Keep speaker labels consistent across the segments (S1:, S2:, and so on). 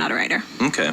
S1: not a writer.
S2: Okay.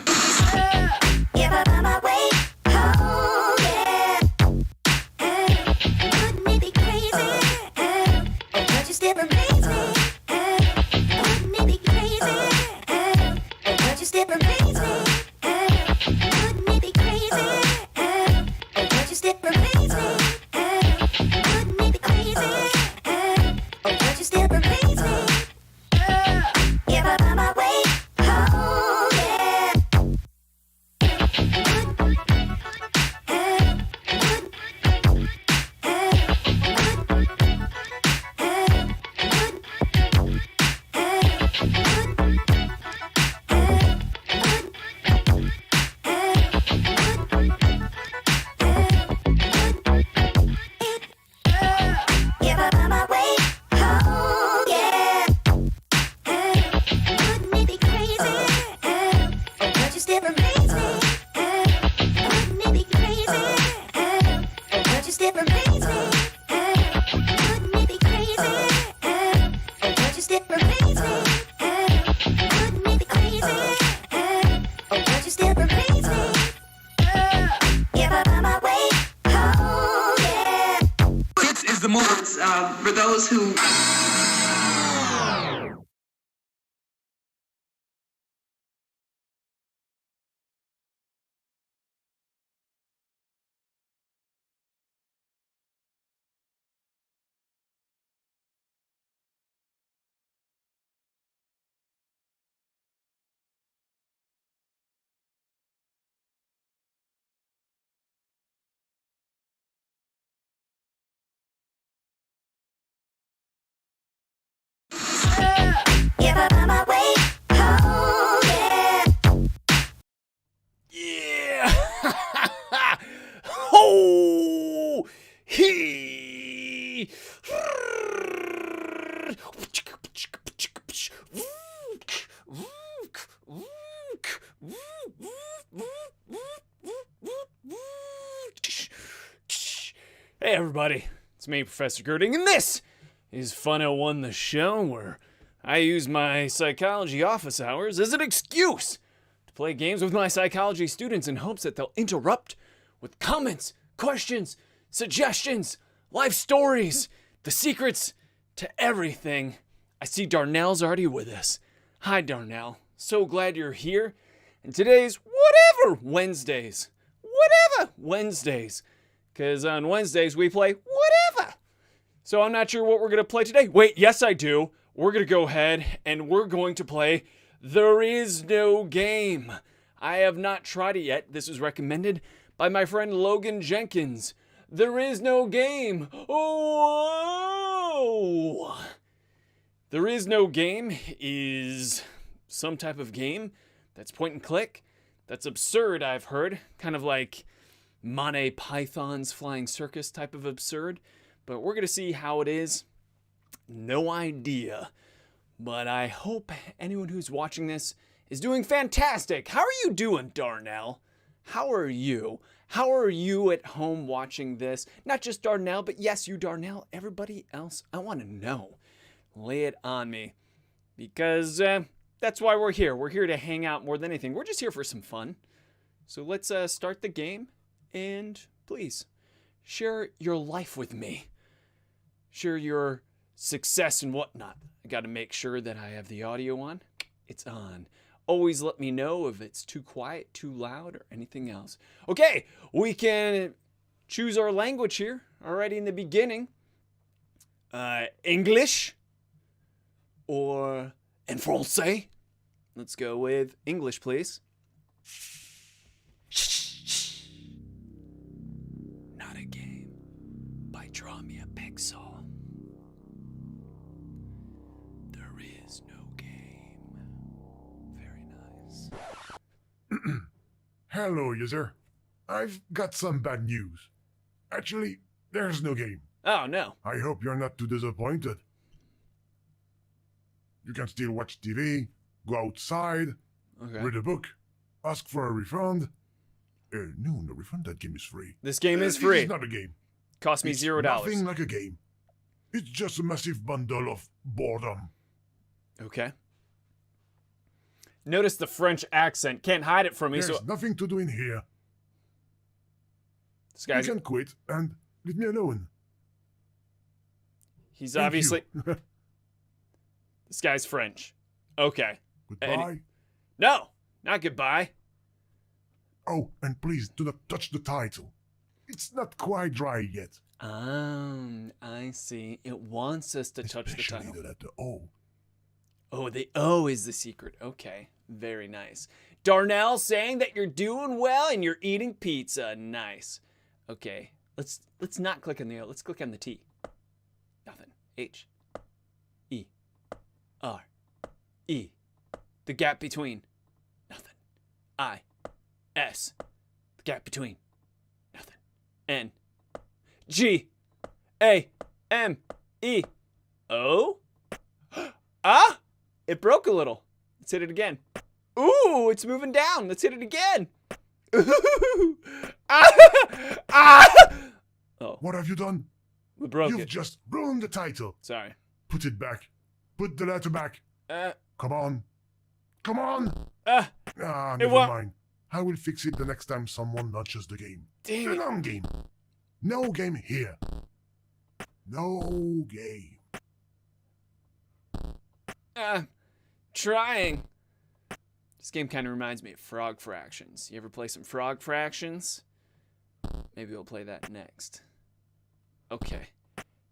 S1: For those who...
S3: Yeah! Ho! He! Hey everybody, it's me, Professor Gerding, and this is Fun 01, the show where I use my psychology office hours as an excuse to play games with my psychology students in hopes that they'll interrupt with comments, questions, suggestions, life stories, the secrets to everything. I see Darnell's already with us. Hi Darnell, so glad you're here. And today's whatever Wednesdays, because on Wednesdays we play whatever. So I'm not sure what we're going to play today. Wait, yes I do. We're going to go ahead and we're going to play There Is No Game. I have not tried it yet. This was recommended by my friend Logan Jenkins. There is no game. Oh! There Is No Game is some type of game that's point and click. That's absurd, I've heard. Kind of like Monty Python's Flying Circus type of absurd. But we're going to see how it is. No idea. But I hope anyone who's watching this is doing fantastic. How are you doing, Darnell? How are you? How are you at home watching this? Not just Darnell, but yes, you, Darnell. Everybody else, I want to know. Lay it on me. Because that's why we're here. We're here to hang out more than anything. We're just here for some fun. So let's start the game. And please, share your life with me. Share your success and whatnot. I got to make sure that I have the audio on. It's on. Always let me know if it's too quiet, too loud, or anything else. Okay, we can choose our language here already in the beginning. English or en français. Let's go with English, please. Not a game by Draw Me a Pixel. There is no game. Very nice.
S4: Hello, user. I've got some bad news. Actually, there's no game.
S3: Oh, no.
S4: I hope you're not too disappointed. You can still watch TV, go outside, read a book, ask for a refund. No refund. That game is free.
S3: This game is free.
S4: It's not a game.
S3: Cost me $0.
S4: Nothing like a game. It's just a massive bundle of boredom.
S3: Okay. Notice the French accent. Can't hide it from me,
S4: There's
S3: so...
S4: nothing to do in here.
S3: This guy's...
S4: You can quit and leave me alone.
S3: He's
S4: Thank
S3: obviously...
S4: you.
S3: This guy's French. Okay.
S4: Goodbye.
S3: No! Not goodbye.
S4: Oh, and please do not touch the title. It's not quite dry yet.
S3: I see. It wants us to touch the
S4: Especially
S3: title.
S4: the letter O.
S3: Oh, the O is the secret. Okay. Very nice. Darnell saying that you're doing well and you're eating pizza. Nice. Okay. Let's not click on the O. Let's click on the T. Nothing. H. E. R. E. The gap between. Nothing. I. S. The gap between. Nothing. N. G. A. M. E. O. Ah! It broke a little. Let's hit it again. Ooh, it's moving down. Let's hit it again. Ooh. Ah! Ah! Oh,
S4: What have you done?
S3: we broke
S4: You've
S3: it.
S4: just ruined the title.
S3: Sorry.
S4: Put it back. Put the letter back.
S3: Uh,
S4: Come on. Come on.
S3: Ah,
S4: Never
S3: won't-
S4: mind. I will fix it the next time someone nudges the game.
S3: dang
S4: The
S3: it.
S4: non-game. No game here. No game.
S3: Trying. This game kind of reminds me of Frog Fractions. You ever play some Frog Fractions? Maybe we'll play that next. Okay.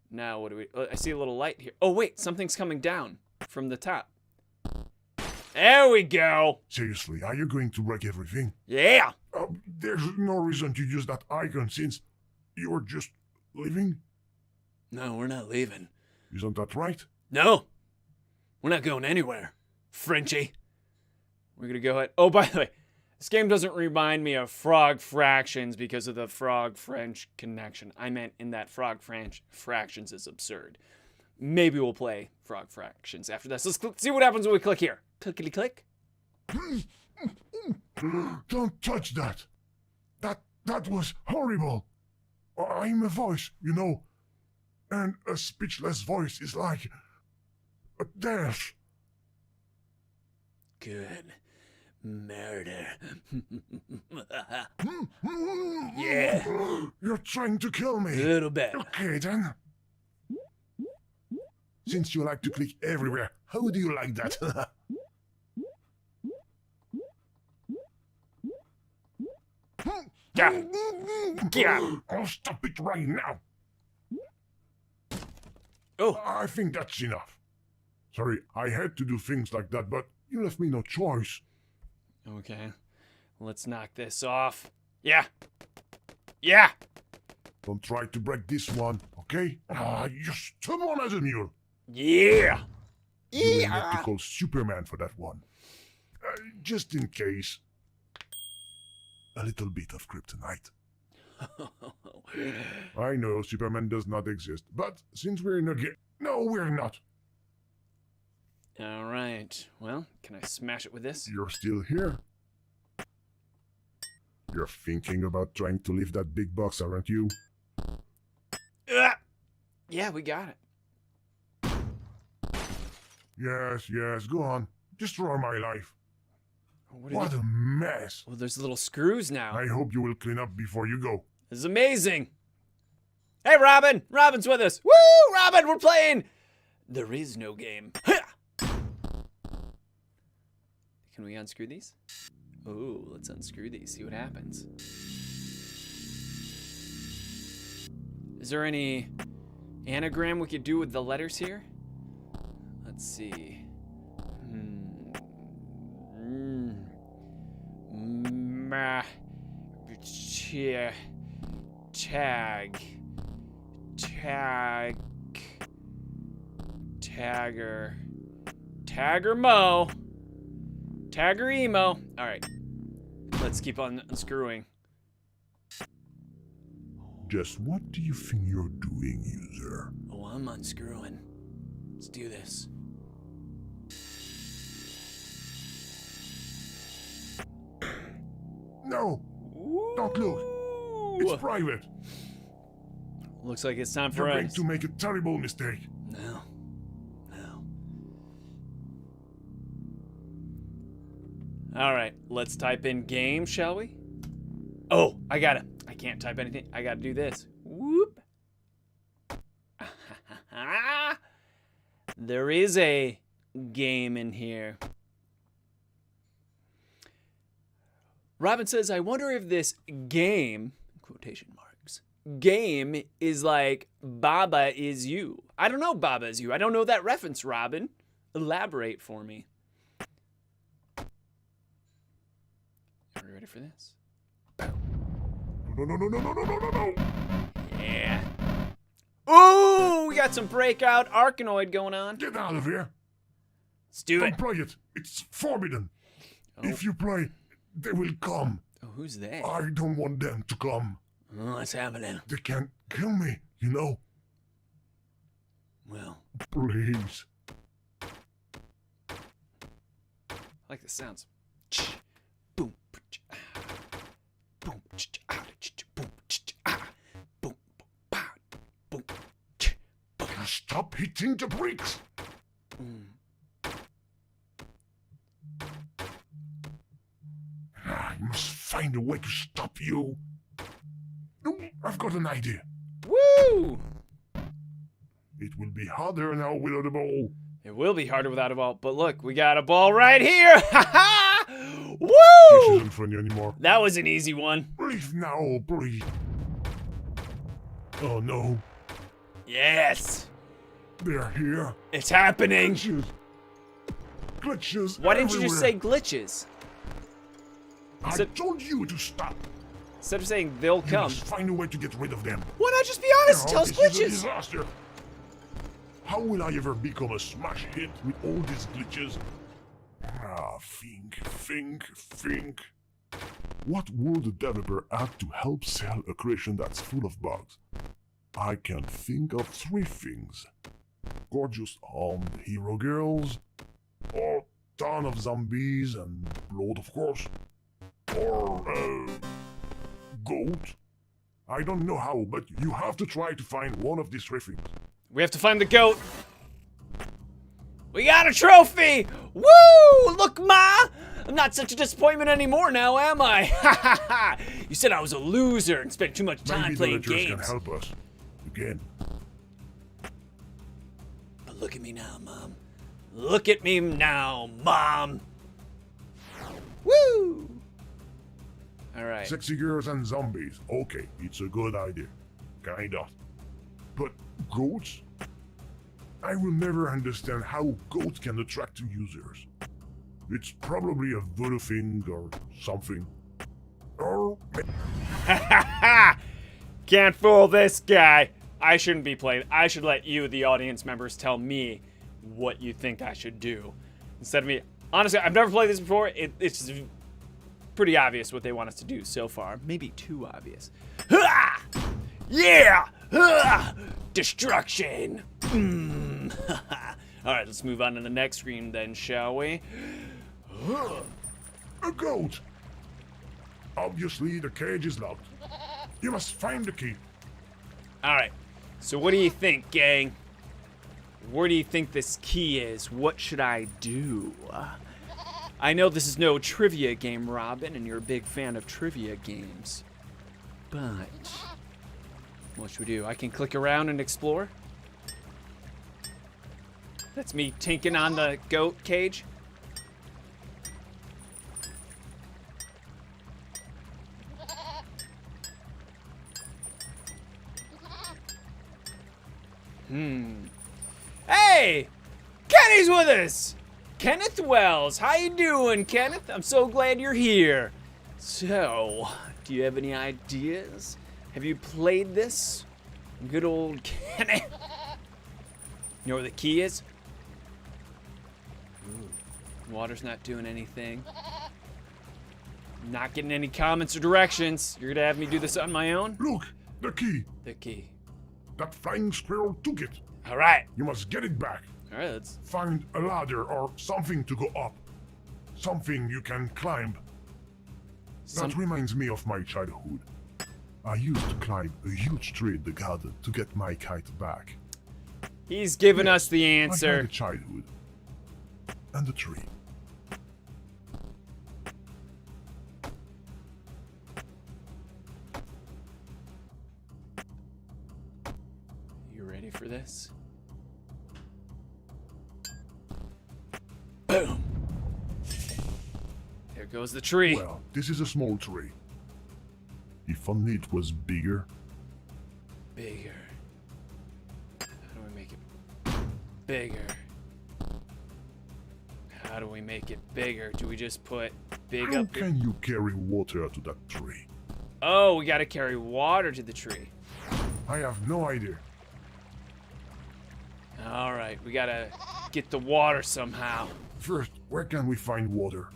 S3: Now what do we... I see a little light here. Oh, wait. Something's coming down from the top. There we go.
S4: Seriously, are you going to break everything?
S3: Yeah.
S4: There's no reason to use that icon since you were just leaving.
S3: No, we're not leaving.
S4: Isn't that right?
S3: No. We're not going anywhere. Frenchie. We're going to go ahead. Oh, by the way, this game doesn't remind me of Frog Fractions because of the Frog French connection. I meant in that Frog Fractions is absurd. Maybe we'll play Frog Fractions after this. Let's see what happens when we click here. Clickety click.
S4: Don't touch that. That was horrible. I'm a voice, you know. And a speechless voice is like a death.
S3: Good. Murder. Yeah.
S4: You're trying to kill
S3: A
S4: me.
S3: little bit.
S4: Okay, then. Since you like to click everywhere, how do you like that?
S3: Yeah. Yeah.
S4: I'll stop it right now.
S3: Oh.
S4: I think that's enough. Sorry, I had to do things like that, but you left me no choice.
S3: Okay. Let's knock this off. Yeah. Yeah.
S4: Don't try to break this one, okay? You're stubborn as a mule.
S3: Yeah.
S4: You will have to call Superman for that one. Just in case. A little bit of kryptonite. I know Superman does not exist, but since we're in a game... No, we're not.
S3: All right. Well, can I smash it with this?
S4: You're still here. You're thinking about trying to lift that big box, aren't you?
S3: Yeah, we got it.
S4: Yes, go on. Destroy my life.
S3: What
S4: a mess.
S3: Well, there's little screws now.
S4: I hope you will clean up before you go.
S3: This is amazing. Hey, Robin. Robin's with us. Woo, Robin, we're playing. There is no game. Can we unscrew these? Oh, let's unscrew these, see what happens. Is there any anagram we could do with the letters here? Let's see. Tagger Mo. Tagger Emo. Alright. Let's keep on unscrewing.
S4: Just what do you think you're doing, user?
S3: Oh, I'm unscrewing. Let's do this.
S4: No! Don't look! It's private!
S3: Looks like it's time for
S4: You're going
S3: us.
S4: to make a terrible mistake.
S3: No. All right, let's type in game, shall we? Oh, I can't type anything. I gotta do this. Whoop. There is a game in here. Robin says, I wonder if this game, quotation marks, game is like Baba Is You. I don't know Baba Is You. I don't know that reference, Robin. Elaborate for me. Are we ready for this?
S4: No.
S3: Yeah. Ooh, we got some breakout Arkanoid going on.
S4: Get out of here.
S3: Let's do
S4: Don't
S3: it.
S4: play it. It's forbidden.
S3: Oh.
S4: If you play, they will come.
S3: Oh, who's they?
S4: I don't want them to come.
S3: Oh, what's happening?
S4: They can't kill me, you know?
S3: Well,
S4: Please.
S3: I like the sounds. Boom. Boom. Boom. Boom.
S4: Stop hitting the bricks. I must find a way to stop you. No, I've got an idea.
S3: Woo!
S4: It will be harder now without a ball.
S3: It will be harder without a ball, but look, we got a ball right here. Ha ha!
S4: This
S3: Woo!
S4: isn't funny anymore.
S3: That was an easy one.
S4: Leave now, please. Oh no,
S3: Yes,
S4: they're here.
S3: it's happening.
S4: Glitches.
S3: Why didn't you just say
S4: everywhere.
S3: glitches?
S4: I
S3: so-
S4: told you to stop.
S3: Instead of saying they'll
S4: You
S3: come,
S4: must find a way to get rid of them.
S3: why not just be honest and tell us
S4: This is a
S3: glitches?
S4: disaster. How will I ever become a smash hit with all these glitches? Think. What would the developer add to help sell a creation that's full of bugs? I can think of 3 things. Gorgeous armed hero girls, or ton of zombies and blood, of course, or goat. I don't know how, but you have to try to find one of these 3 things.
S3: We have to find the goat. We got a trophy! Woo! Look, Ma! I'm not such a disappointment anymore now, am I? Ha ha ha! You said I was a loser and spent too much time
S4: Maybe the
S3: playing
S4: letters can
S3: games.
S4: help us. Again.
S3: But look at me now, Mom. Look at me now, Mom. Woo! Alright.
S4: Sexy girls and zombies. Okay, it's a good idea. Kinda. But goats? I will never understand how goats can attract users. It's probably a voodoo thing or something. Or
S3: Can't fool this guy. I shouldn't be playing. I should let you, the audience members, tell me what you think I should do. Instead of me. Honestly, I've never played this before. It's pretty obvious what they want us to do so far. Maybe too obvious. Ha! Yeah! Ha! Destruction! Alright, let's move on to the next screen then, shall we?
S4: a goat. Obviously, the cage is locked. You must find the key.
S3: Alright, so what do you think, gang? Where do you think this key is? What should I do? I know this is no trivia game, Robin, and you're a big fan of trivia games. But what should we do? I can click around and explore. That's me tinking on the goat cage. Hey! Kenny's with us! Kenneth Wells. How you doing, Kenneth? I'm so glad you're here. So, do you have any ideas? Have you played this? Good old Kenneth. You know where the key is? Ooh, water's not doing anything. Not getting any comments or directions. You're gonna have me do this on my own?
S4: Look, the key.
S3: The key.
S4: That flying squirrel took it.
S3: All right.
S4: You must get it back.
S3: All right, let's...
S4: Find a ladder or something to go up. Something you can climb. That reminds me of my childhood. I used to climb a huge tree in the garden to get my kite back.
S3: He's giving us the
S4: I had
S3: answer.
S4: a childhood. And a tree.
S3: ready for this? Boom! There goes the tree.
S4: Well, this is a small tree. If only it was bigger.
S3: Bigger. How do we make it bigger? How do we make it bigger? Do we just put big
S4: How
S3: up here?
S4: can you carry water to that tree?
S3: Oh, we gotta carry water to the tree.
S4: I have no idea.
S3: Alright, we gotta get the water somehow.
S4: First, where can we find water?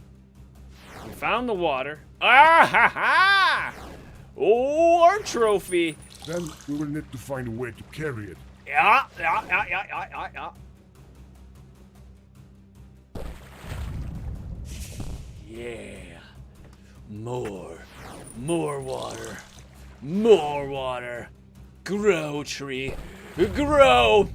S3: We found the water. Ah ha ha! Oh, our trophy.
S4: Then we will need to find a way to carry it.
S3: Yeah. Yeah. More water. More water. Grow, tree. Grow.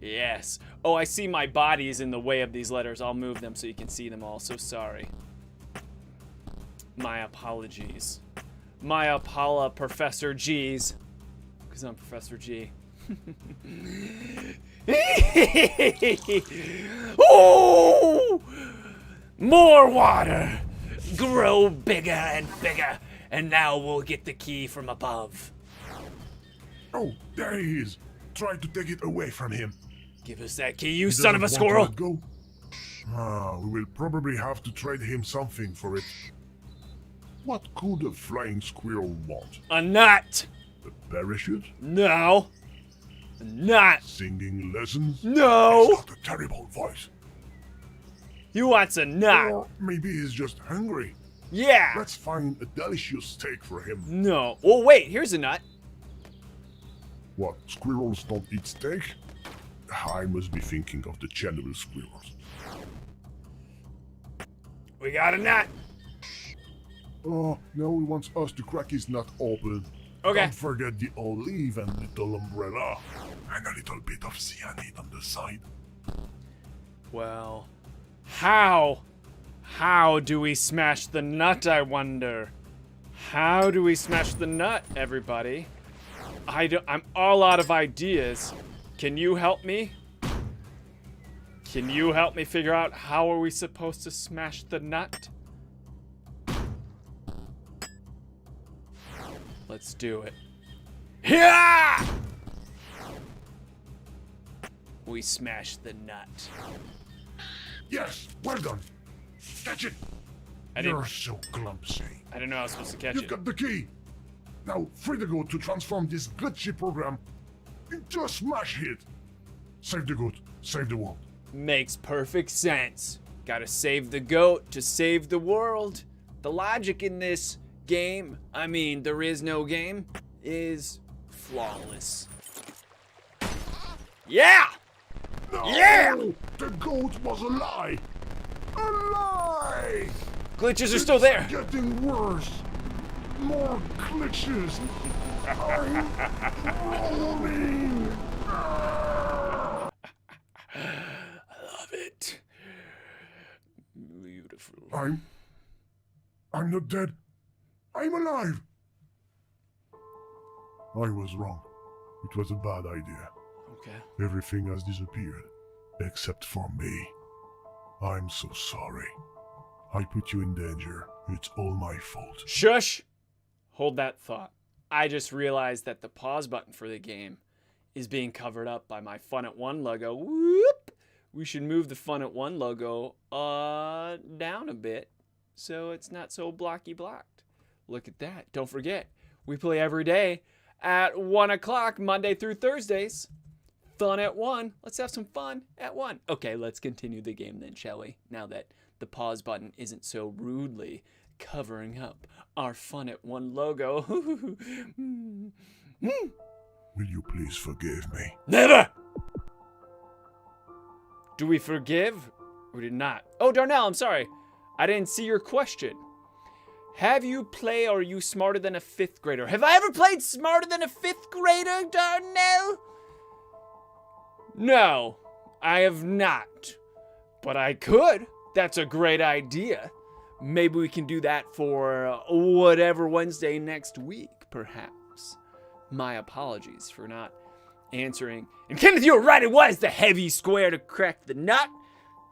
S3: Yes. Oh, I see my body is in the way of these letters. I'll move them so you can see them all. So sorry. My apologies. My Apollo Professor G's. Because I'm Professor G. Oh! More water! Grow bigger and bigger. And now we'll get the key from above.
S4: Oh, there he is. Try to take it away from him.
S3: Give us that key, you
S4: He
S3: son of a
S4: doesn't want
S3: squirrel!
S4: to let go. We will probably have to trade him something for it. What could a flying squirrel want?
S3: A nut!
S4: A parachute?
S3: No. A nut!
S4: Singing lessons?
S3: No!
S4: He's got a terrible voice.
S3: He wants a nut!
S4: Or maybe he's just hungry.
S3: Yeah!
S4: Let's find a delicious steak for him.
S3: No. Oh, wait, here's a nut.
S4: What, squirrels don't eat steak? I must be thinking of the general squirrels.
S3: We got a nut.
S4: Oh, now he wants us to crack his nut open.
S3: Okay.
S4: Don't forget the olive and little umbrella. And a little bit of cyanide on the side.
S3: Well, how? How do we smash the nut, I wonder? How do we smash the nut, everybody? I'm all out of ideas. Can you help me? Can you help me figure out how are we supposed to smash the nut? Let's do it. Yeah! We smashed the nut.
S4: Yes, well done. Catch it. You're so clumsy.
S3: I didn't know I was supposed to catch
S4: You've
S3: it.
S4: got the key. Now, free the goat to transform this glitchy program into a smash hit. Save the goat. Save the world.
S3: Makes perfect sense. Gotta save the goat to save the world. The logic in this game, I mean, there is no game, is flawless. Yeah!
S4: No!
S3: Yeah!
S4: The goat was a lie. A lie!
S3: Glitches are still there.
S4: Getting worse. More glitches. I'm rolling.
S3: I love it. Beautiful.
S4: I'm not dead. I'm alive. I was wrong. It was a bad idea.
S3: Okay.
S4: Everything has disappeared, except for me. I'm so sorry. I put you in danger. It's all my fault.
S3: Shush! Hold that thought. I just realized that the pause button for the game is being covered up by my Fun at One logo. Whoop! We should move the Fun at One logo down a bit so it's not so blocky blocked. Look at that. Don't forget, we play every day at 1 o'clock, Monday through Thursdays. Fun at 1. Let's have some fun at 1. Okay, let's continue the game then, shall we? Now that the pause button isn't so rudely covering up our Fun at 1 logo.
S4: Will you please forgive me?
S3: Never! Do we forgive or did not? Oh, Darnell, I'm sorry. I didn't see your question. Have you played or are you smarter than a 5th grader? Have I ever played smarter than a 5th grader, Darnell? No, I have not. But I could. That's a great idea. Maybe we can do that for whatever Wednesday next week, perhaps. My apologies for not answering. And Kenneth, you were right, it was the heavy square to crack the nut.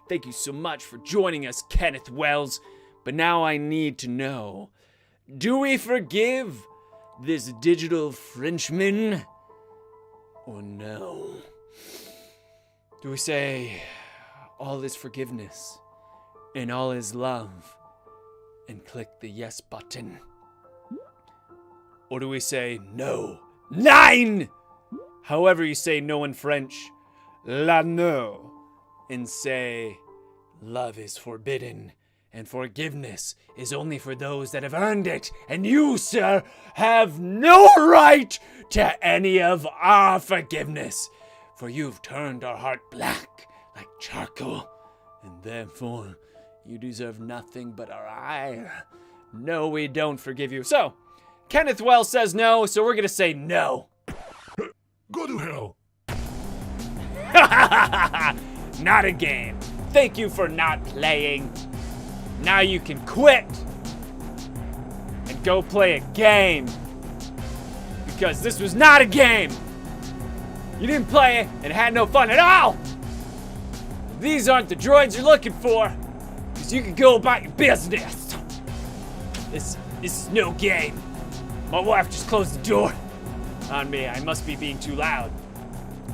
S3: Thank you so much for joining us, Kenneth Wells. But now I need to know, do we forgive this digital Frenchman or no? Do we say all is forgiveness and all is love and click the yes button? Or do we say no? Nine! However you say no in French, la no, and say love is forbidden and forgiveness is only for those that have earned it, and you, sir, have no right to any of our forgiveness, for you've turned our heart black like charcoal, and therefore you deserve nothing but our ire. No, we don't forgive you. So, Kenneth Wells says no, so we're gonna say no.
S4: Go to hell.
S3: Not a game. Thank you for not playing. Now you can quit and go play a game. Because this was not a game. You didn't play it and had no fun at all. These aren't the droids you're looking for. Because you can go about your business. This is no game. My wife just closed the door on me. I must be being too loud.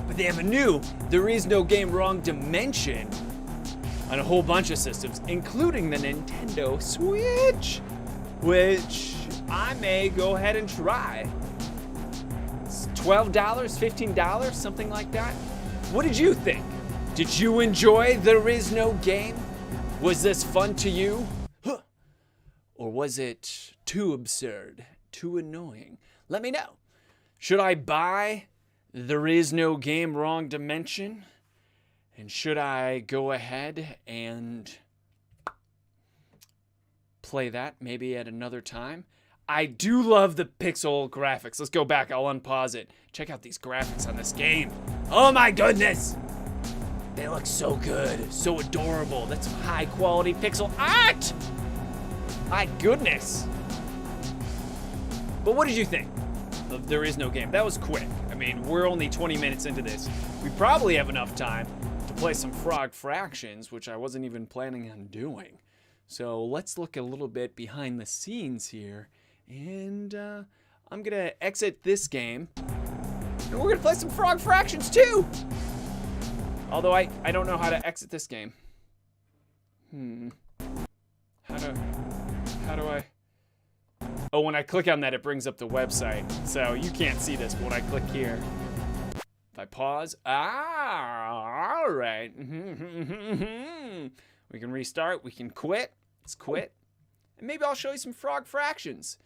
S3: But they have a new There Is No Game Wrong dimension on a whole bunch of systems, including the Nintendo Switch, which I may go ahead and try. It's $12, $15, something like that. What did you think? Did you enjoy There Is No Game? Was this fun to you? Huh. Or was it too absurd, too annoying? Let me know. Should I buy There Is No Game Wrong Dimension? And should I go ahead and play that maybe at another time? I do love the pixel graphics. Let's go back. I'll unpause it. Check out these graphics on this game. Oh my goodness. They look so good. So adorable. That's some high quality pixel art. My goodness. But what did you think of There Is No Game? That was quick. I mean, we're only 20 minutes into this. We probably have enough time to play some Frog Fractions, which I wasn't even planning on doing. So let's look a little bit behind the scenes here. And I'm going to exit this game. And we're going to play some Frog Fractions too. Although I don't know how to exit this game. How do I? Oh, when I click on that, it brings up the website. So you can't see this, but when I click here, if I pause, all right. We can restart, we can quit. Let's quit. And maybe I'll show you some Frog Fractions.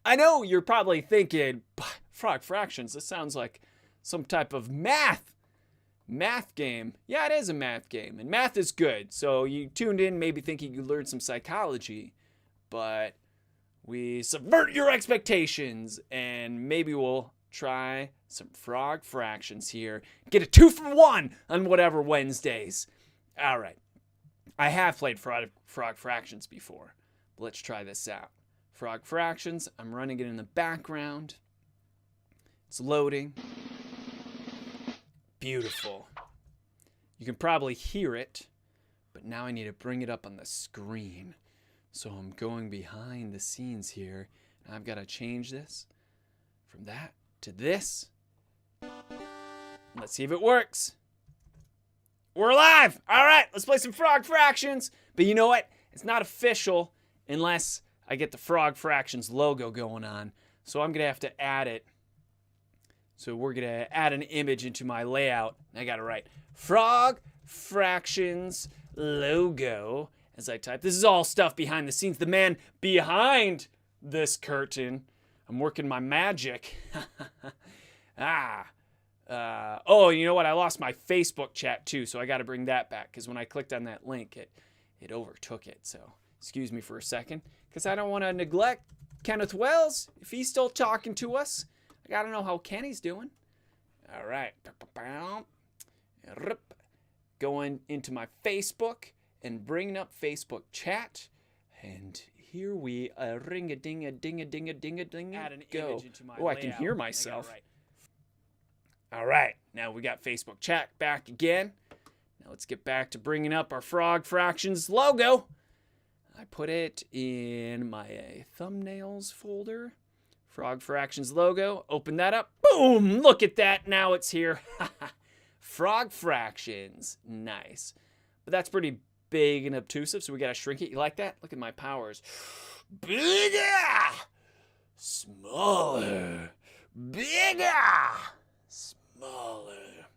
S3: I know you're probably thinking, Frog Fractions, this sounds like some type of math game. Yeah, it is a math game, and math is good. So you tuned in maybe thinking you learned some psychology, but we subvert your expectations, and maybe we'll try some Frog Fractions here. Get a 2 for 1 on whatever Wednesdays. All right. I have played Frog Fractions before. But let's try this out. Frog Fractions. I'm running it in the background. It's loading. Beautiful. You can probably hear it, but now I need to bring it up on the screen. So I'm going behind the scenes here. And I've got to change this from that to this. Let's see if it works. We're live. All right, let's play some Frog Fractions. But you know what? It's not official unless I get the Frog Fractions logo going on. So I'm going to have to add it. So we're going to add an image into my layout. I got it right. Frog Fractions logo. As I type, this is all stuff behind the scenes. The man behind this curtain. I'm working my magic. Oh, you know what? I lost my Facebook chat too, so I got to bring that back because when I clicked on that link, it overtook it. So excuse me for a second because I don't want to neglect Kenneth Wells if he's still talking to us. I got to know how Kenny's doing. All right. Going into my Facebook and bringing up Facebook chat. And here we ring-a-ding-a-ding-a-ding-a-ding-a-ding. Add an image into my layout. I can hear myself. All right, now we got Facebook chat back again. Now let's get back to bringing up our Frog Fractions logo. I put it in my thumbnails folder. Frog Fractions logo. Open that up. Boom! Look at that. Now it's here. Frog Fractions. Nice. But that's pretty big and obtrusive, so we gotta shrink it. You like that? Look at my powers. Bigger! Smaller. Bigger! Smaller.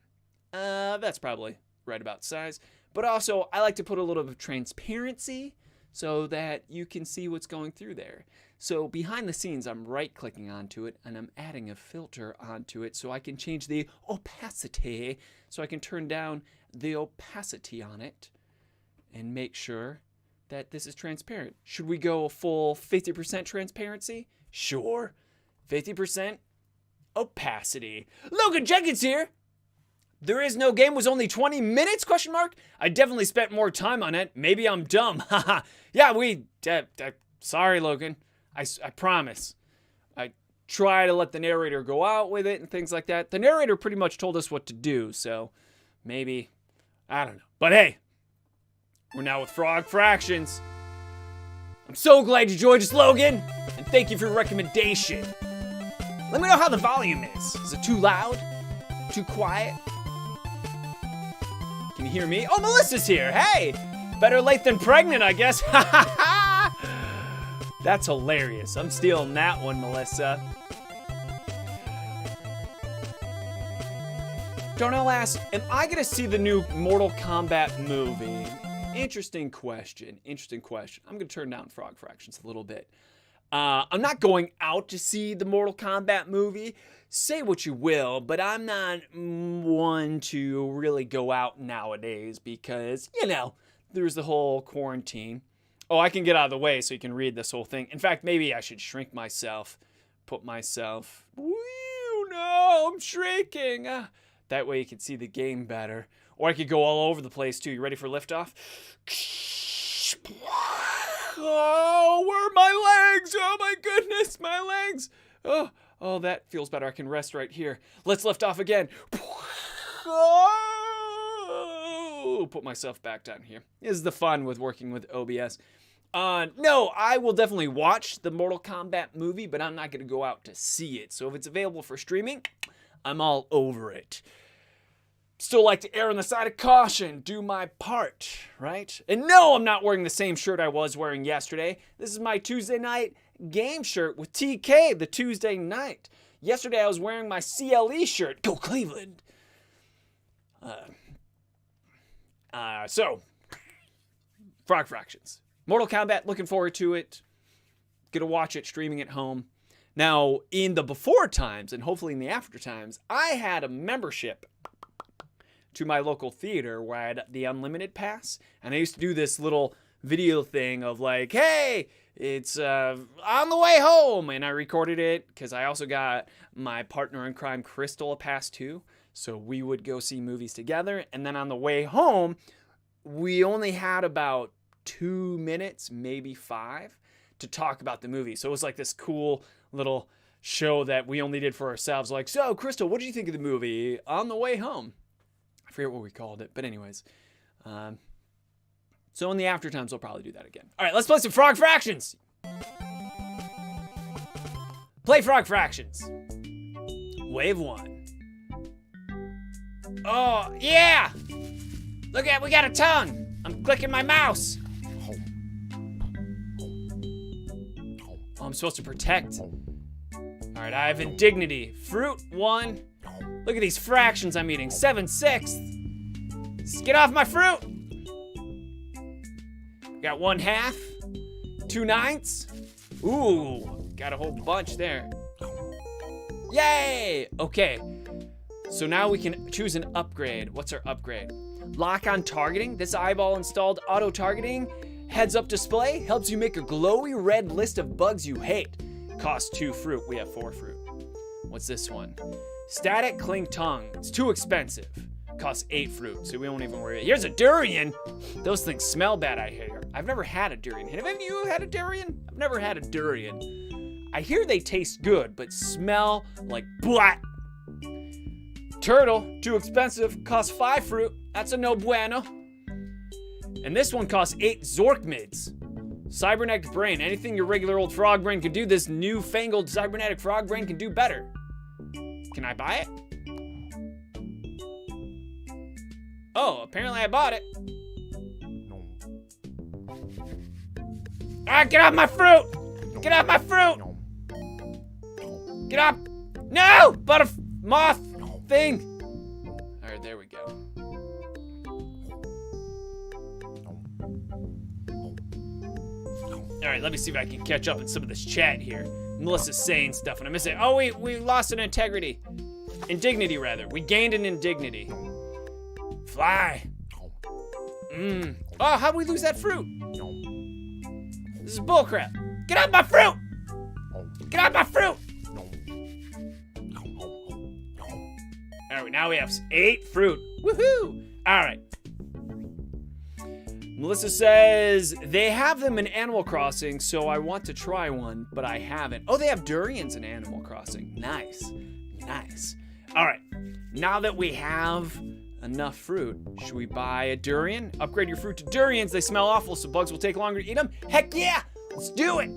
S3: That's probably right about size. But also, I like to put a little bit of transparency so that you can see what's going through there. So behind the scenes, I'm right-clicking onto it, and I'm adding a filter onto it so I can change the opacity, so I can turn down the opacity on it and make sure that this is transparent. Should we go a full 50% transparency? Sure. 50% opacity. Logan Jenkins here. There is no game was only 20 minutes, question mark? I definitely spent more time on it. Maybe I'm dumb. Haha. Yeah, sorry, Logan. I promise. I try to let the narrator go out with it and things like that. The narrator pretty much told us what to do, so maybe, I don't know. But hey, we're now with Frog Fractions. I'm so glad you joined us, Logan, and thank you for your recommendation. Let me know how the volume is. Is it too loud? Too quiet? Can you hear me? Oh, Melissa's here. Hey, better late than pregnant, I guess. That's hilarious. I'm stealing that one, Melissa. Darnell asks, am I going to see the new Mortal Kombat movie? Interesting question. I'm going to turn down Frog Fractions a little bit. I'm not going out to see the Mortal Kombat movie. Say what you will, but I'm not one to really go out nowadays because, there's the whole quarantine. Oh, I can get out of the way so you can read this whole thing. In fact, maybe I should shrink myself. Put myself... Woo, no, I'm shrinking. That way you can see the game better. Or I could go all over the place, too. You ready for liftoff? Oh, where are my legs? Oh, my goodness, my legs. Oh, that feels better. I can rest right here. Let's lift off again. Oh, put myself back down here. This is the fun with working with OBS. No, I will definitely watch the Mortal Kombat movie, but I'm not going to go out to see it. So if it's available for streaming, I'm all over it. Still like to err on the side of caution, do my part, right? And no, I'm not wearing the same shirt I was wearing yesterday. This is my Tuesday night game shirt with TK, the Tuesday night. Yesterday I was wearing my CLE shirt. Go Cleveland! So, Frog Fractions. Mortal Kombat, looking forward to it. Gonna watch it streaming at home. Now, in the before times, and hopefully in the after times, I had a membership to my local theater where I had the unlimited pass. And I used to do this little video thing of like, hey, it's on the way home. And I recorded it because I also got my partner in crime, Crystal, a pass too. So we would go see movies together. And then on the way home, we only had about 2 minutes, maybe 5, to talk about the movie. So it was like this cool little show that we only did for ourselves. Like, so Crystal, what did you think of the movie on the way home? I forget what we called it, but anyways. So in the after times, we'll probably do that again. All right, let's play some Frog Fractions. Play Frog Fractions. Wave 1. Oh, yeah! Look at, we got a tongue. I'm clicking my mouse. Oh, I'm supposed to protect. All right, I have indignity. Fruit 1. Look at these fractions I'm eating. 7/6. Get off my fruit. Got 1/2. 2/9. Ooh, got a whole bunch there. Yay! Okay, so now we can choose an upgrade. What's our upgrade? Lock on targeting. This eyeball installed auto targeting. Heads up display helps you make a glowy red list of bugs you hate. Costs 2 fruit. We have 4 fruit. What's this one? Static cling tongue. It's too expensive. Costs 8 fruit, so we won't even worry. Here's a durian. Those things smell bad, I hear. I've never had a durian. Have any of you had a durian? I've never had a durian. I hear they taste good, but smell like blah. Turtle, too expensive, costs 5 fruit. That's a no bueno. And this one costs 8 Zorkmids. Cybernetic brain, anything your regular old frog brain can do, this newfangled cybernetic frog brain can do better. Can I buy it? Oh, apparently I bought it. Ah, get off my fruit! Get off my fruit! Get off! No! Moth thing! Alright, there we go. Alright, let me see if I can catch up in some of this chat here. Melissa's saying stuff and I'm missing. Oh, we lost an integrity. Indignity, rather. We gained an indignity. Fly. Oh, how'd we lose that fruit? This is bullcrap. Get off my fruit! Get off my fruit! Alright, now we have 8 fruit. Woohoo! Alright. Melissa says, they have them in Animal Crossing, so I want to try one, but I haven't. Oh, they have durians in Animal Crossing. Nice. Nice. Alright, now that we have enough fruit, should we buy a durian? Upgrade your fruit to durians. They smell awful, so bugs will take longer to eat them. Heck yeah! Let's do it!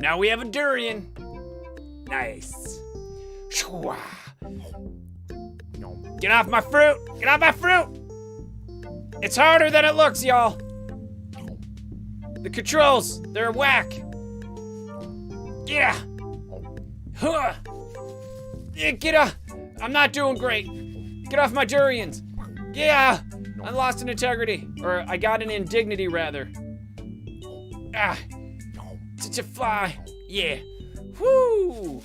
S3: Now we have a durian. Nice. Get off my fruit! Get off my fruit! It's harder than it looks, y'all. The controls, they're whack. Yeah. Huh. Yeah, get off. I'm not doing great. Get off my durians. Yeah. I lost an integrity. Or I got an indignity, rather. Ah. To fly. Yeah. Whoo.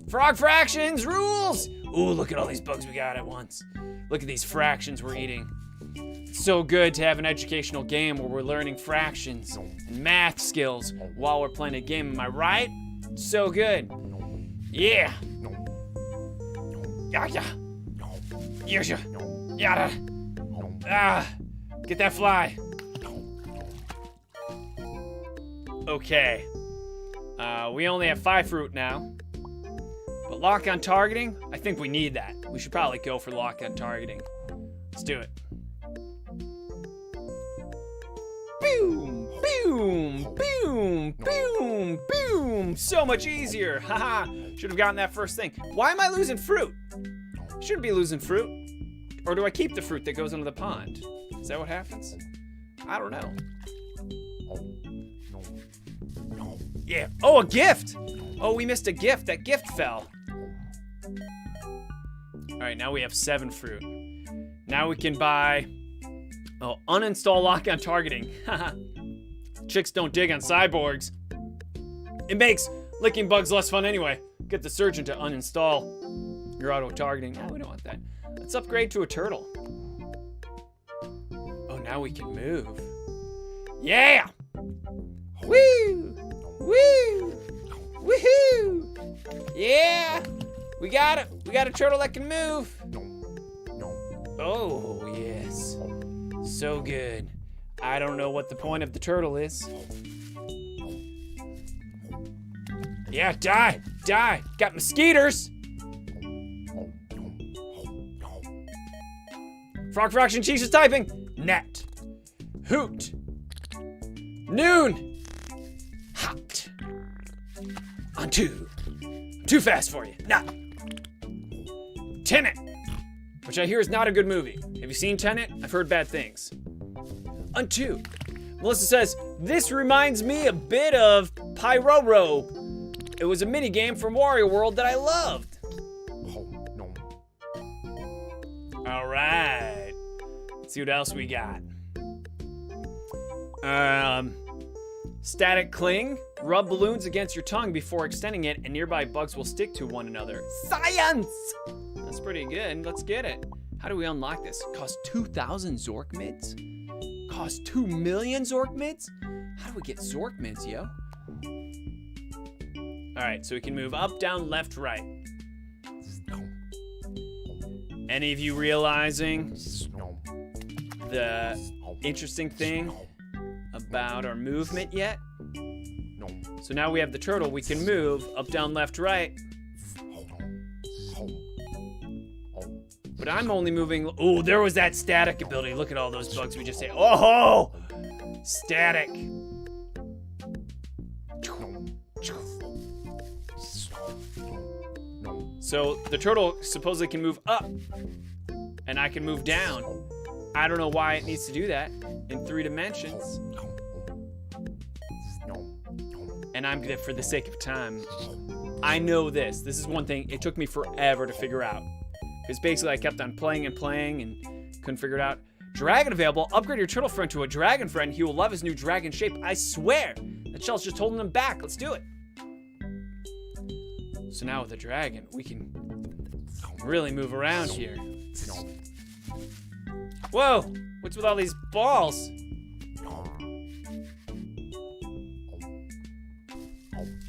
S3: Frog fractions rules. Ooh, look at all these bugs we got at once. Look at these fractions we're eating. It's so good to have an educational game where we're learning fractions and math skills while we're playing a game. Am I right? So good. Yeah. Yeah, yeah. Yeah, yeah. Ah, get that fly. Okay. We only have 5 fruit now. But lock on targeting, I think we need that. We should probably go for lock on targeting. Let's do it. Boom, boom, boom, boom, boom. So much easier. Haha. Should have gotten that first thing. Why am I losing fruit? Shouldn't be losing fruit. Or do I keep the fruit that goes into the pond? Is that what happens? I don't know. Yeah. Oh, a gift. Oh, we missed a gift. That gift fell. All right, now we have 7 fruit. Now we can buy, uninstall lock on targeting. Chicks don't dig on cyborgs. It makes licking bugs less fun anyway. Get the surgeon to uninstall your auto targeting. No, we don't want that. Let's upgrade to a turtle. Oh, now we can move. Yeah! Woo! Woo! Woohoo! Yeah! We got it! We got a turtle that can move! Oh, yes. So good. I don't know what the point of the turtle is. Yeah, die! Die! Got mosquitoes! Frog fraction cheese is typing! Net. Hoot. Noon. Hot. On 2. Too fast for you. Nah. Tenet, which I hear is not a good movie. Have you seen Tenet? I've heard bad things. On 2. Melissa says, this reminds me a bit of Pyroro. It was a mini game from Wario World that I loved. All right. Let's see what else we got. Static cling. Rub balloons against your tongue before extending it, and nearby bugs will stick to one another. Science! That's pretty good. Let's get it. How do we unlock this? Cost 2,000 Zorkmids? Cost 2 million Zorkmids? How do we get Zorkmids, yo? All right, so we can move up, down, left, right. Any of you realizing the interesting thing about our movement yet? So now we have the turtle, we can move up, down, left, right. But I'm only moving. Oh, there was that static ability. Look at all those bugs we just ate. Oh, static. So the turtle supposedly can move up, and I can move down. I don't know why it needs to do that in 3 dimensions. And I'm gonna, for the sake of time, I know this. This is one thing it took me forever to figure out. Because basically I kept on playing and playing and couldn't figure it out. Dragon available. Upgrade your turtle friend to a dragon friend. He will love his new dragon shape. I swear. That shell's just holding him back. Let's do it. So now with the dragon, we can really move around here. Whoa! What's with all these balls?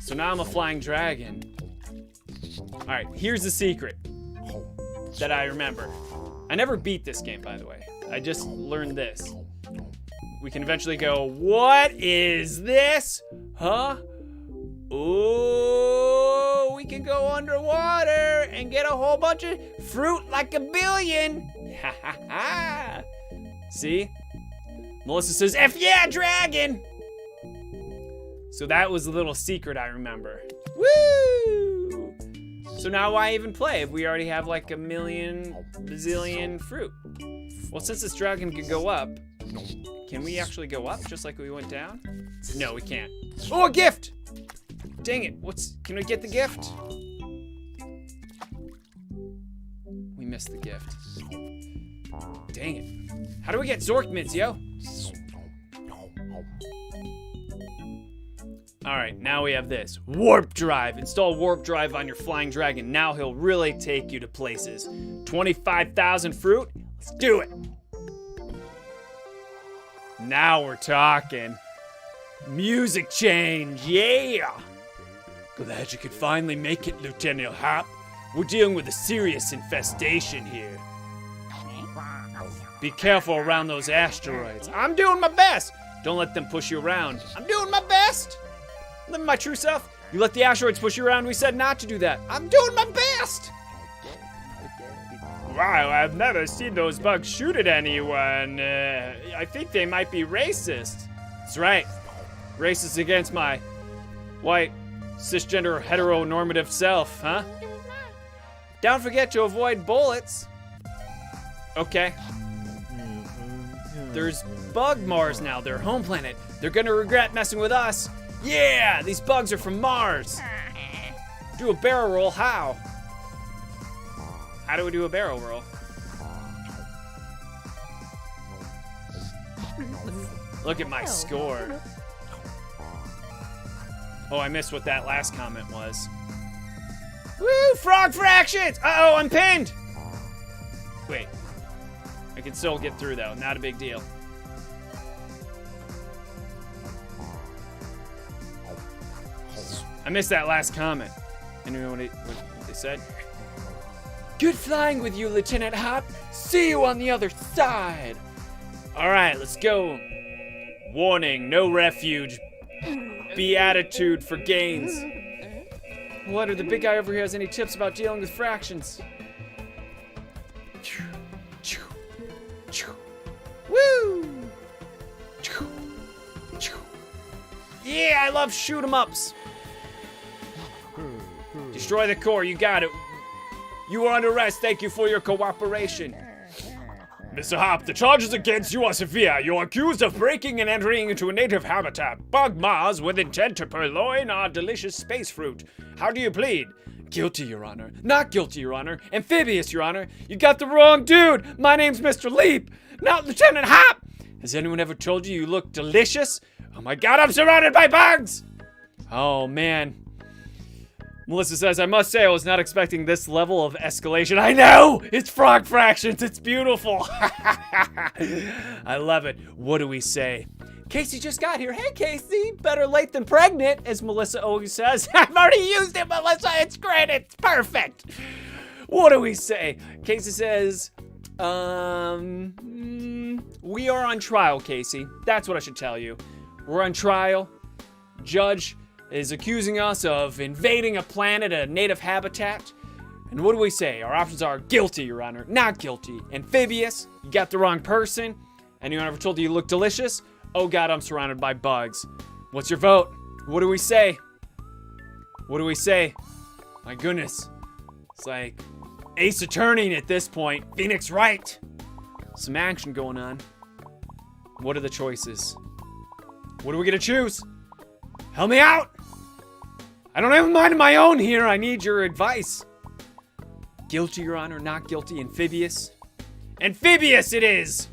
S3: So now I'm a flying dragon. Alright, here's the secret that I remember. I never beat this game, by the way. I just learned this. We can eventually go, what is this? Huh? Ooh, we can go underwater and get a whole bunch of fruit like a billion. Ha ha ha. See? Melissa says, F yeah, dragon! So that was a little secret I remember. Woo! So now why even play if we already have like a million bazillion fruit? Well, since this dragon can go up, can we actually go up just like we went down? No, we can't. Oh, a gift! Dang it, can we get the gift? We missed the gift. Dang it. How do we get Zork mints, yo? Alright, now we have this. Warp Drive. Install Warp Drive on your flying dragon. Now he'll really take you to places. 25,000 fruit? Let's do it. Now we're talking. Music change, yeah! Glad you could finally make it, Lieutenant Hop. We're dealing with a serious infestation here. Be careful around those asteroids. I'm doing my best! Don't let them push you around. I'm doing my best! Living my true self. You let the asteroids push you around. We said not to do that. I'm doing my best! Wow, I've never seen those bugs shoot at anyone. I think they might be racist. That's right. Racist against my white, cisgender, heteronormative self, huh? Don't forget to avoid bullets. Okay. There's Bug Mars now, their home planet. They're gonna regret messing with us. Yeah, these bugs are from Mars. Do a barrel roll, how? How do we do a barrel roll? Look at my score. Oh, I missed what that last comment was. Woo, frog fractions! Uh-oh, I'm pinned! Wait. I can still get through, though. Not a big deal. I missed that last comment. Anyone know what they said? Good flying with you, Lieutenant Hop. See you on the other side. All right, let's go. Warning, no refuge. Beatitude for gains. What, the big guy over here has any tips about dealing with fractions? Woo! Yeah, I love shoot 'em ups. Destroy the core, you got it. You are under arrest, thank you for your cooperation. Mr. Hop, the charges against you are severe. You are accused of breaking and entering into a native habitat, Bug Mars, with intent to purloin our delicious space fruit. How do you plead? Guilty, Your Honor. Not guilty, Your Honor. Amphibious, Your Honor. You got the wrong dude. My name's Mr. Leap, not Lieutenant Hop. Has anyone ever told you you look delicious? Oh my God, I'm surrounded by bugs! Oh man. Melissa says, I must say I was not expecting this level of escalation. I know! It's frog fractions, it's beautiful! I love it. What do we say? Casey just got here. Hey Casey, better late than pregnant, as Melissa always says. I've already used it, Melissa, it's great, it's perfect! What do we say? Casey says, we are on trial, Casey. That's what I should tell you. We're on trial. Judge is accusing us of invading a planet, a native habitat. And what do we say? Our options are guilty, Your Honor, not guilty. Amphibious, you got the wrong person. Anyone ever told you you look delicious? Oh God, I'm surrounded by bugs. What's your vote? What do we say? What do we say? My goodness. It's like Ace Attorney at this point. Phoenix Wright. Some action going on. What are the choices? What are we gonna choose? Help me out! I don't have a mind of my own here. I need your advice. Guilty, Your Honor, not guilty. Amphibious. Amphibious it is!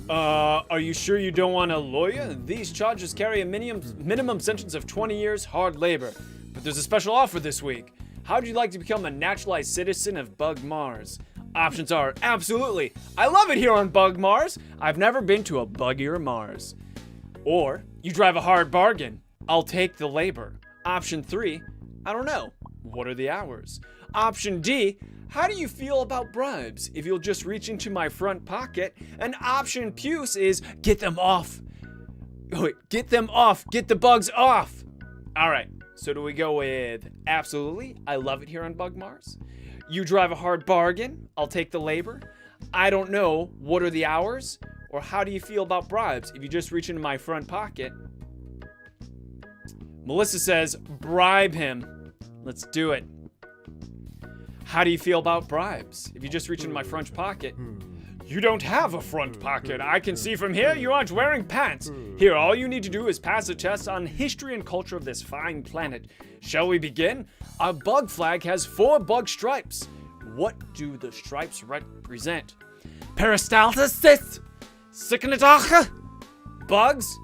S3: Are you sure you don't want a lawyer? These charges carry a minimum sentence of 20 years hard labor. But there's a special offer this week. How'd you like to become a naturalized citizen of Bug Mars? Options are absolutely. I love it here on Bug Mars. I've never been to a buggier Mars. Or you drive a hard bargain. I'll take the labor. Option 3, I don't know. What are the hours? Option D, how do you feel about bribes? If you'll just reach into my front pocket. And option Puce is get them off. Wait, get them off. Get the bugs off. All right. So do we go with absolutely? I love it here on Bug Mars. You drive a hard bargain. I'll take the labor. I don't know. What are the hours? Or how do you feel about bribes? If you just reach into my front pocket. Melissa says, bribe him. Let's do it. How do you feel about bribes? If you just reach into my front pocket. You don't have a front pocket. I can see from here you aren't wearing pants. Here, all you need to do is pass a test on history and culture of this fine planet. Shall we begin? Our bug flag has 4 bug stripes. What do the stripes represent? Peristalsis, Sychnadacha, bugs,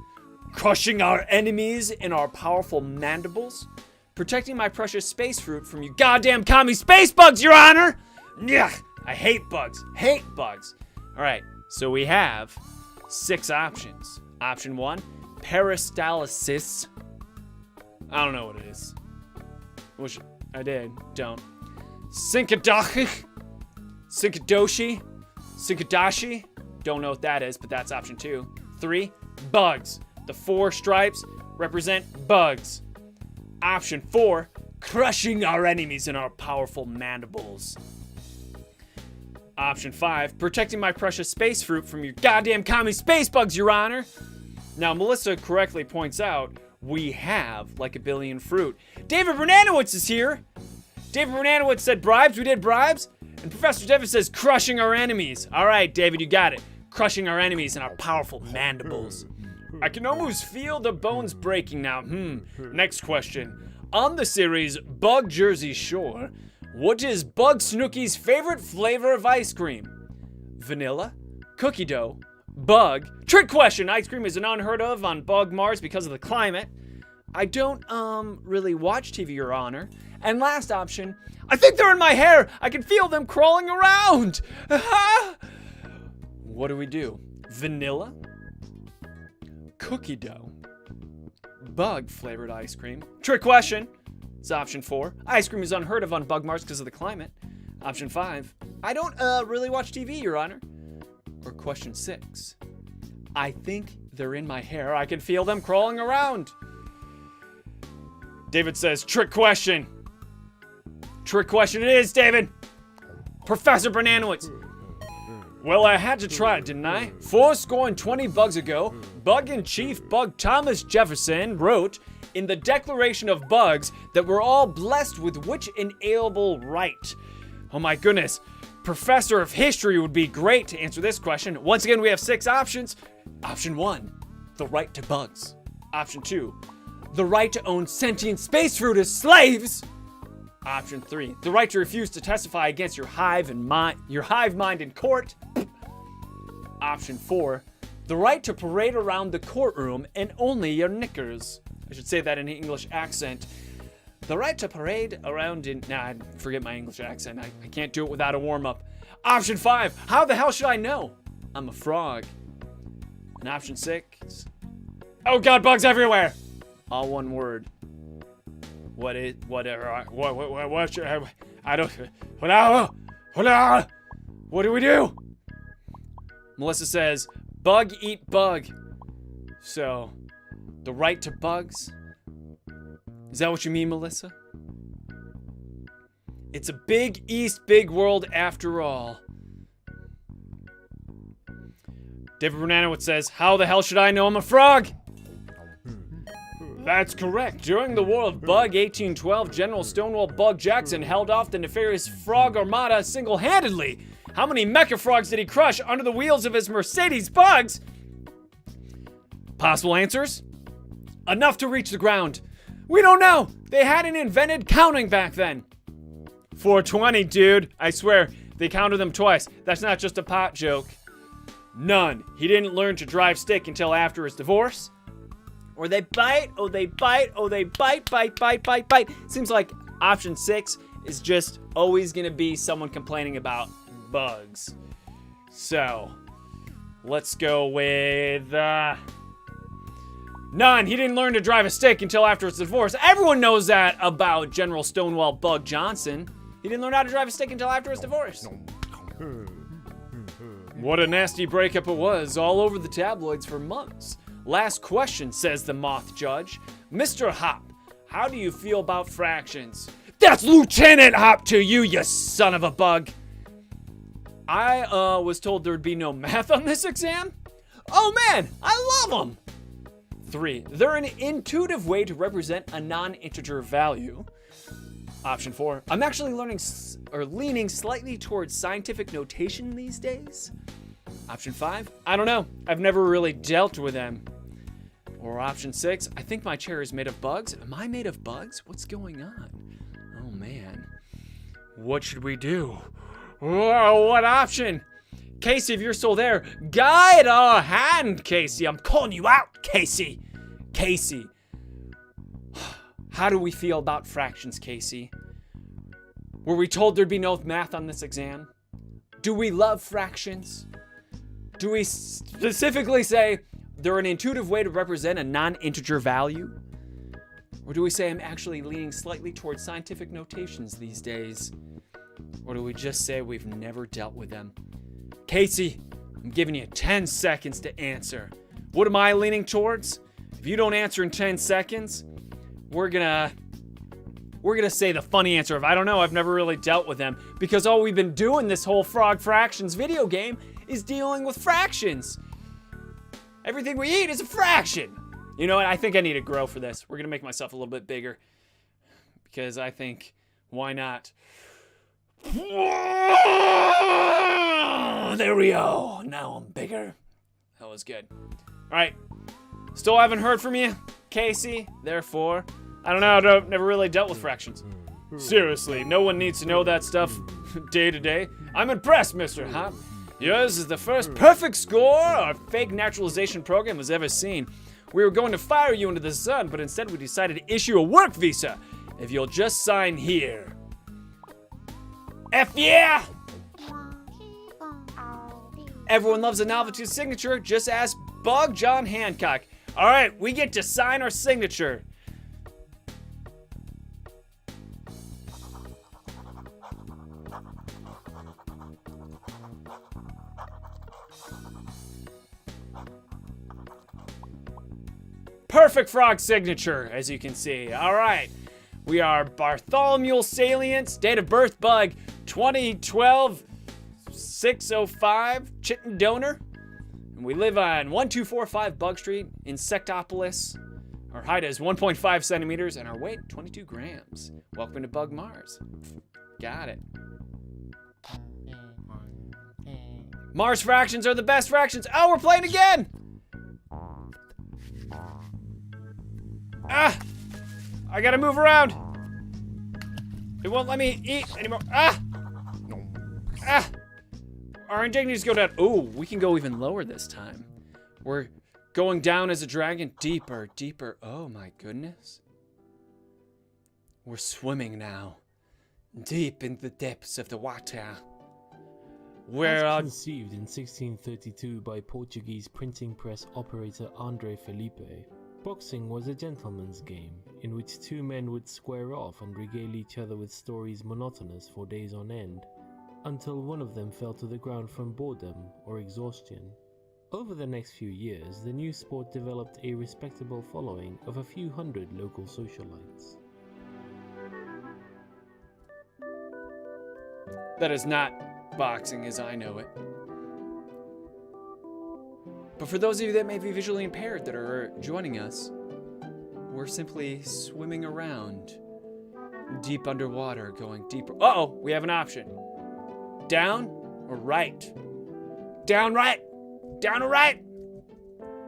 S3: crushing our enemies in our powerful mandibles, protecting my precious space fruit from you goddamn commie space bugs, Your Honor! Yuck, I hate bugs. Hate bugs. All right, so we have 6 options. Option 1, peristalsis. I don't know what it is. Wish I did. Don't. Syncadachi. Synkadoshi. Synkadashi. Don't know what that is, but that's option 2. 3, bugs. The 4 stripes represent bugs. Option 4, crushing our enemies in our powerful mandibles. Option 5, protecting my precious space fruit from your goddamn commie space bugs, Your Honor. Now, Melissa correctly points out we have like a billion fruit. David Bernanowitz is here. David Bernanowitz said bribes. We did bribes. And Professor Davis says crushing our enemies. All right, David, you got it. Crushing our enemies in our powerful mandibles. I can almost feel the bones breaking now. Next question. On the series Bug Jersey Shore, what is Bug Snooki's favorite flavor of ice cream? Vanilla, cookie dough, bug. Trick question. Ice cream is an unheard of on Bug Mars because of the climate. I don't really watch TV, Your Honor. And last option, I think they're in my hair. I can feel them crawling around. What do we do? Vanilla, cookie dough, bug flavored ice cream. Trick question. It's option 4. Ice cream is unheard of on Bug Mars because of the climate. Option 5. I don't really watch TV, Your Honor. Or question 6. I think they're in my hair. I can feel them crawling around. David says, trick question. Trick question it is, David. Professor Bernanowitz. Well, I had to try it, didn't I? 420 bugs ago, Bug-in-Chief Bug Thomas Jefferson wrote in the Declaration of Bugs that we're all blessed with which inalienable right? Oh my goodness. Professor of History would be great to answer this question. Once again, we have 6 options. Option 1, the right to bugs. Option 2, the right to own sentient space fruit as slaves. Option 3, the right to refuse to testify against your hive mind in court. Option 4, the right to parade around the courtroom in only your knickers. I should say that in an English accent. The right to parade around in... Nah, I forget my English accent. I can't do it without a warm-up. Option 5, how the hell should I know? I'm a frog. And option 6, oh God, bugs everywhere. All one word. What is... Whatever. What should I don't... What do we do? Melissa says, bug eat bug. So... the right to bugs Is that what you mean, Melissa? It's a big East, big world after all. David Bernanowitz says, how the hell should I know I'm a frog? That's correct. During the War of Bug 1812, General Stonewall Bug Jackson held off the nefarious Frog Armada single-handedly. How many mecha frogs did he crush under the wheels of his Mercedes Bugs? Possible answers? Enough to reach the ground. We don't know. They hadn't invented counting back then. 420, dude. I swear, they counted them twice. That's not just a pot joke. None. He didn't learn to drive stick until after his divorce. Or they bite, oh they bite, oh they bite. Seems like option 6 is just always gonna be someone complaining about bugs. So, let's go with, none. He didn't learn to drive a stick until after his divorce. Everyone knows that about General Stonewall Bug Johnson. He didn't learn how to drive a stick until after his divorce. What a nasty breakup it was, all over the tabloids for months. Last question, says the Moth Judge. Mr. Hop, how do you feel about fractions? That's Lieutenant Hop to you, you son of a bug. I was told there'd be no math on this exam. Oh man, I love them. 3, they're an intuitive way to represent a non-integer value. Option 4, I'm actually leaning slightly towards scientific notation these days. Option 5, I don't know. I've never really dealt with them. Or option 6, I think my chair is made of bugs. Am I made of bugs? What's going on? Oh man. What should we do? Oh, what option? Casey, if you're still there, guide a hand, Casey. I'm calling you out, Casey. Casey. How do we feel about fractions, Casey? Were we told there'd be no math on this exam? Do we love fractions? Do we specifically say they're an intuitive way to represent a non-integer value? Or do we say I'm actually leaning slightly towards scientific notations these days? Or do we just say we've never dealt with them? Casey, I'm giving you 10 seconds to answer. What am I leaning towards? If you don't answer in 10 seconds, we're gonna say the funny answer of, I don't know, I've never really dealt with them. Because all we've been doing this whole Frog Fractions video game is dealing with fractions. Everything we eat is a fraction. You know what? I think I need to grow for this. We're gonna make myself a little bit bigger. Because I think, why not? There we go. Now I'm bigger. That was good. All right. Still haven't heard from you, Casey. Therefore, I don't know. I've never really dealt with fractions. Seriously, no one needs to know that stuff day to day. I'm impressed, Mr. Hop. Yours is the first perfect score our fake naturalization program has ever seen. We were going to fire you into the sun, but instead we decided to issue a work visa. If you'll just sign here. F yeah! Everyone loves a novelty signature, just ask Bug John Hancock. All right, we get to sign our signature. Perfect frog signature, as you can see. All right, we are Bartholomew Salience, date of birth Bug 2012 605 Chittenden Donor. And we live on 1245 Bug Street, Insectopolis. Our height is 1.5 centimeters and our weight 22 grams. Welcome to Bug Mars. Got it. Mars fractions are the best fractions. Oh, we're playing again! Ah! I gotta move around. It won't let me eat anymore. Ah! Ah! Our indignities go down. Oh, we can go even lower this time. We're going down as a dragon. Deeper, deeper. Oh my goodness. We're swimming now. Deep in the depths of the water. Where
S2: As conceived in 1632 by Portuguese printing press operator André Felipe, boxing was a gentleman's game in which two men would square off and regale each other with stories monotonous for days on end, until one of them fell to the ground from boredom or exhaustion. Over the next few years, the new sport developed a respectable following of a few hundred local socialites.
S3: That is not boxing as I know it. But for those of you that may be visually impaired that are joining us, we're simply swimming around deep underwater, going deeper. Uh-oh, we have an option. Down or right? Down, right. Down or right?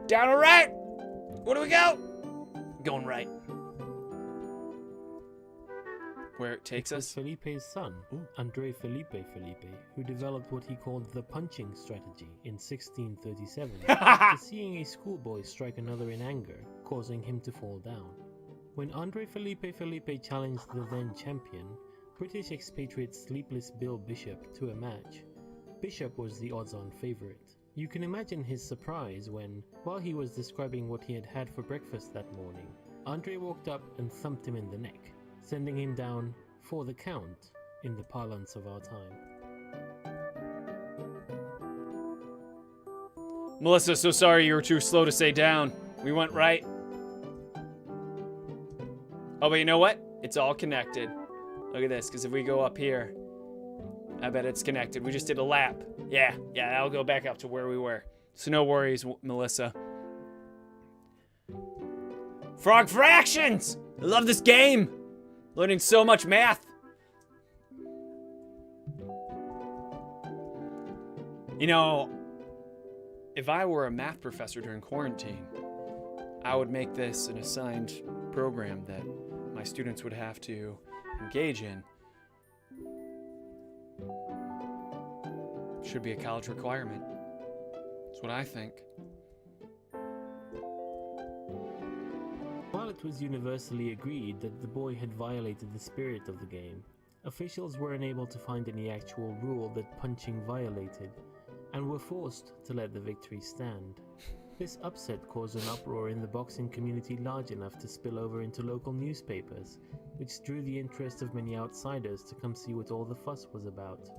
S3: Down or right? Where do we go? Going right. Where it takes
S2: It was
S3: us.
S2: Felipe's son, Andre Felipe, who developed what he called the punching strategy in 1637, after seeing a schoolboy strike another in anger, causing him to fall down. When Andre Felipe challenged the then champion, British expatriate Sleepless Bill Bishop, to a match, Bishop was the odds-on favorite. You can imagine his surprise when, while he was describing what he had had for breakfast that morning, Andre walked up and thumped him in the neck, sending him down for the count in the parlance of our time.
S3: Melissa, so sorry you were too slow to say down. We went right. Oh, but you know what? It's all connected. Look at this, because if we go up here, I bet it's connected. We just did a lap. Yeah, that'll go back up to where we were. So no worries, Melissa. Frog fractions! I love this game! Learning so much math. You know, if I were a math professor during quarantine, I would make this an assigned program that my students would have to engage in. Should be a college requirement. That's what I think.
S2: While it was universally agreed that the boy had violated the spirit of the game, officials were unable to find any actual rule that punching violated, and were forced to let the victory stand. This upset caused an uproar in the boxing community large enough to spill over into local newspapers, which drew the interest of many outsiders to come see what all the fuss was about.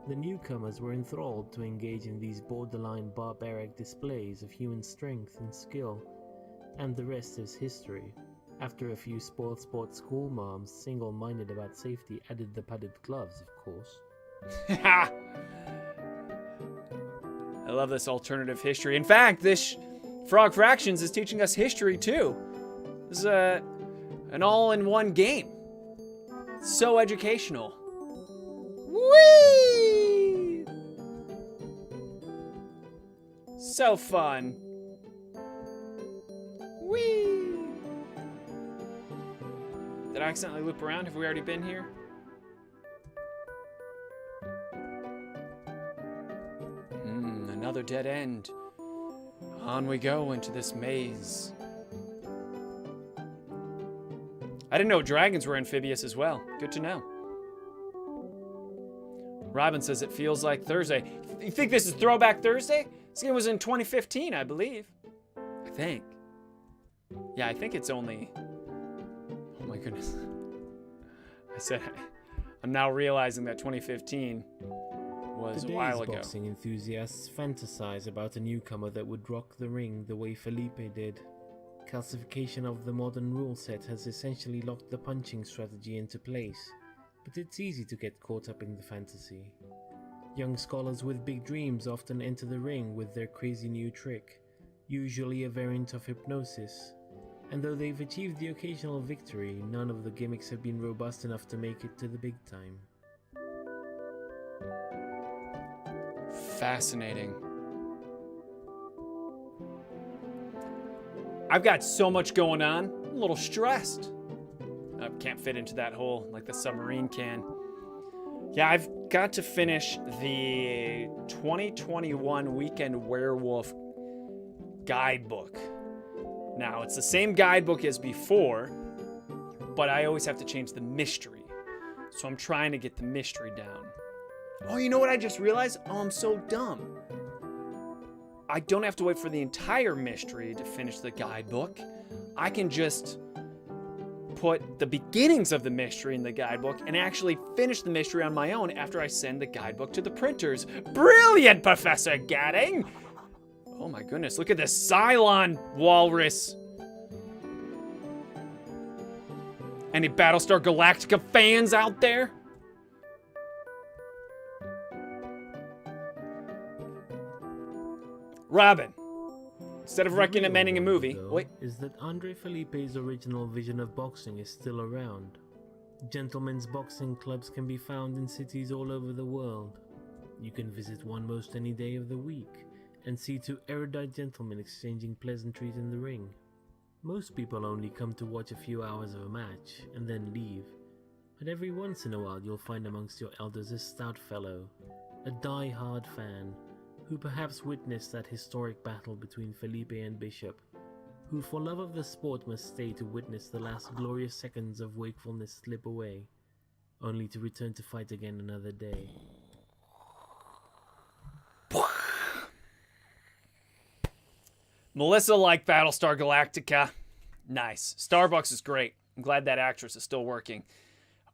S2: The newcomers were enthralled to engage in these borderline barbaric displays of human strength and skill, and the rest is history. After a few spoiled sport school moms, single-minded about safety, added the padded gloves, of course.
S3: I love this alternative history. In fact, this Frog Fractions is teaching us history too. This is an all-in-one game. So educational. Whee! So fun. Whee! Did I accidentally loop around? Have we already been here? Another dead end. On we go into this maze. I didn't know dragons were amphibious as well. Good to know. Robin says it feels like Thursday. You think this is Throwback Thursday? This game was in 2015, I believe. I think. Yeah, I think it's only... Oh my goodness. I'm now realizing that 2015 was a while ago.
S2: Today's boxing enthusiasts fantasize about a newcomer that would rock the ring the way Felipe did. Calcification of the modern rule set has essentially locked the punching strategy into place, but it's easy to get caught up in the fantasy. Young scholars with big dreams often enter the ring with their crazy new trick, usually a variant of hypnosis, and though they've achieved the occasional victory, none of the gimmicks have been robust enough to make it to the big time.
S3: Fascinating. I've got so much going on. I'm a little stressed. I can't fit into that hole like the submarine can. Yeah, I've got to finish the 2021 Weekend Werewolf guidebook. Now, it's the same guidebook as before, but I always have to change the mystery. So I'm trying to get the mystery down. Oh, you know what I just realized? Oh, I'm so dumb. I don't have to wait for the entire mystery to finish the guidebook. I can just put the beginnings of the mystery in the guidebook and actually finish the mystery on my own after I send the guidebook to the printers. Brilliant, Professor Gerding! Oh my goodness, look at this Cylon walrus. Any Battlestar Galactica fans out there? Robin, instead of
S2: The
S3: recommending a
S2: real
S3: movie,
S2: wonder, though,
S3: wait,
S2: is that Andre Felipe's original vision of boxing is still around. Gentlemen's boxing clubs can be found in cities all over the world. You can visit one most any day of the week and see two erudite gentlemen exchanging pleasantries in the ring. Most people only come to watch a few hours of a match and then leave, but every once in a while you'll find amongst your elders a stout fellow, a die-hard fan, who perhaps witnessed that historic battle between Felipe and Bishop, who for love of the sport must stay to witness the last glorious seconds of wakefulness slip away, only to return to fight again another day.
S3: Melissa liked Battlestar Galactica. Nice. Starbucks is great. I'm glad that actress is still working.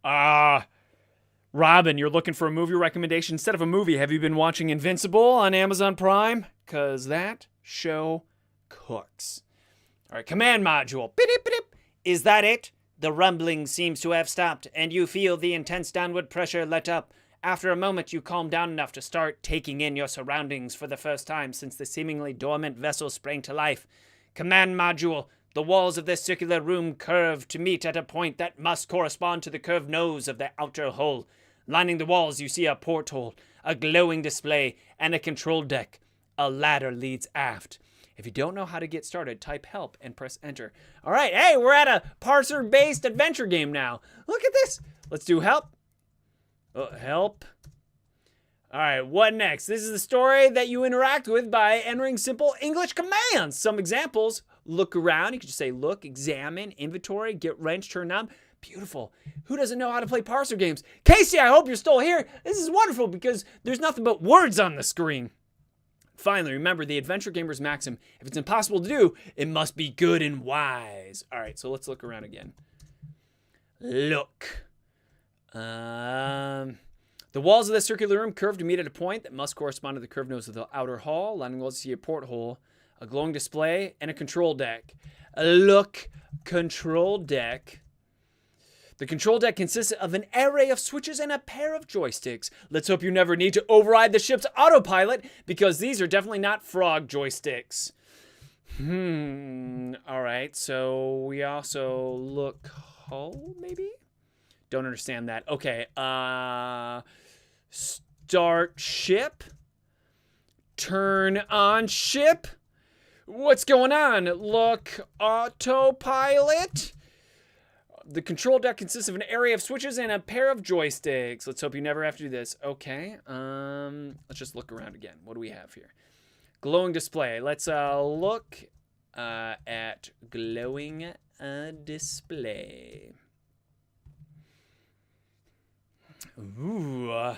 S3: Robin, you're looking for a movie recommendation? Instead of a movie, have you been watching Invincible on Amazon Prime? Because that show cooks. All right, command module. Beep. Is that it? The rumbling seems to have stopped, and you feel the intense downward pressure let up. After a moment, you calm down enough to start taking in your surroundings for the first time since the seemingly dormant vessel sprang to life. Command module. The walls of this circular room curve to meet at a point that must correspond to the curved nose of the outer hull. Lining the walls, you see a porthole, a glowing display, and a control deck. A ladder leads aft. If you don't know how to get started, type help and press enter. All right, hey, we're at a parser-based adventure game now. Look at this. Let's do help. Help. All right, what next? This is the story that you interact with by entering simple English commands. Some examples: look around. You can just say look, examine, inventory, get wrench, turn knob. Beautiful. Who doesn't know how to play parser games? Casey, I hope you're still here. This is wonderful because there's nothing but words on the screen. Finally, remember the adventure gamer's maxim: if it's impossible to do, it must be good and wise. All right, so let's look around again. Look. The walls of the circular room curve to meet at a point that must correspond to the curved nose of the outer hall. Lining walls, you see a porthole, a glowing display, and a control deck. Look, control deck. The control deck consists of an array of switches and a pair of joysticks. Let's hope you never need to override the ship's autopilot, because these are definitely not frog joysticks. All right, so we also look hull, maybe? Don't understand that. Okay, start ship. Turn on ship. What's going on? Look, autopilot. The control deck consists of an array of switches and a pair of joysticks. Let's hope you never have to do this. Okay, let's just look around again. What do we have here? Glowing display. Let's look at glowing display. Ooh.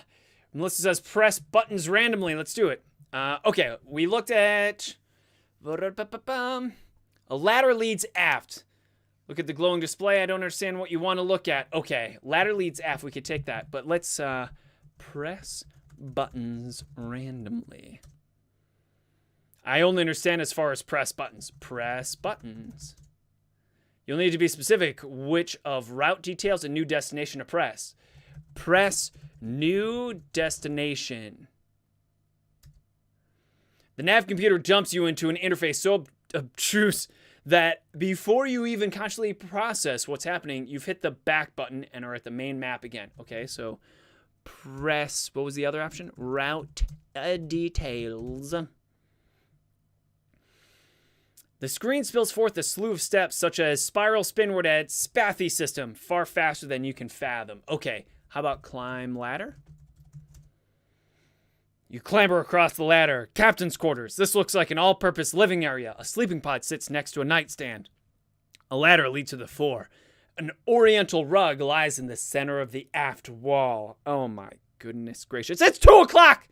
S3: Melissa says press buttons randomly. Let's do it. Okay, we looked at a ladder leads aft. Look at the glowing display. I don't understand what you want to look at. Okay, ladder leads aft. We could take that. But let's press buttons randomly. I only understand as far as press buttons. Press buttons. You'll need to be specific which of route details and new destination to press. Press new destination. The nav computer jumps you into an interface so obtruse that before you even consciously process what's happening, you've hit the back button and are at the main map again. Okay, so press, what was the other option? Route details. The screen spills forth a slew of steps such as spiral spinward at Spathy system, far faster than you can fathom. Okay, how about climb ladder? You clamber across the ladder. Captain's quarters. This looks like an all-purpose living area. A sleeping pod sits next to a nightstand. A ladder leads to the floor. An oriental rug lies in the center of the aft wall. Oh my goodness gracious. It's 2 o'clock!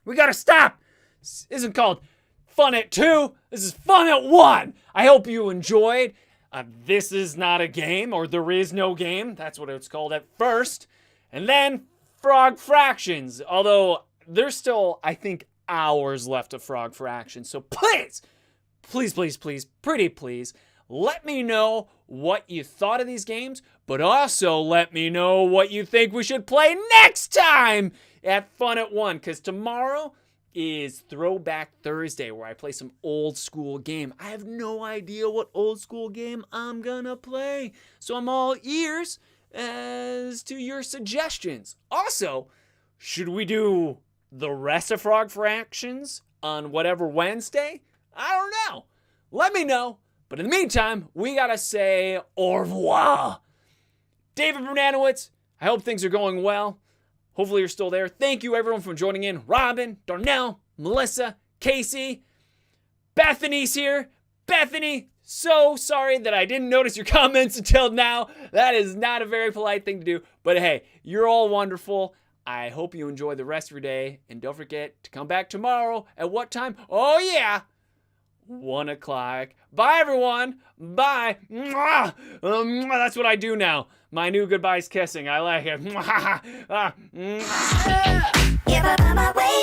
S3: We gotta stop! This isn't called Fun at 2. This is Fun at 1. I hope you enjoyed. This is not a game, or there is no game. That's what it's called at first. And then Frog Fractions. Although there's still, I think, hours left of Frog Fractions. So please, pretty please, let me know what you thought of these games, but also let me know what you think we should play next time at Fun at 1, because tomorrow is Throwback Thursday, where I play some old school game. I have no idea what old school game I'm gonna play, so I'm all ears as to your suggestions. Also, should we do the Resifrog fractions on whatever Wednesday? I don't know. Let me know. But in the meantime, we gotta say au revoir. David Brunanowitz, I hope things are going well. Hopefully you're still there. Thank you everyone for joining in. Robin, Darnell, Melissa, Casey, Bethany's here. Bethany, so sorry that I didn't notice your comments until now. That is not a very polite thing to do. But hey, you're all wonderful. I hope you enjoy the rest of your day. And don't forget to come back tomorrow. At what time? Oh yeah, 1 o'clock. Bye everyone. Bye. Mwah. That's what I do now. My new goodbye's kissing. I like it.
S5: Give up on my way.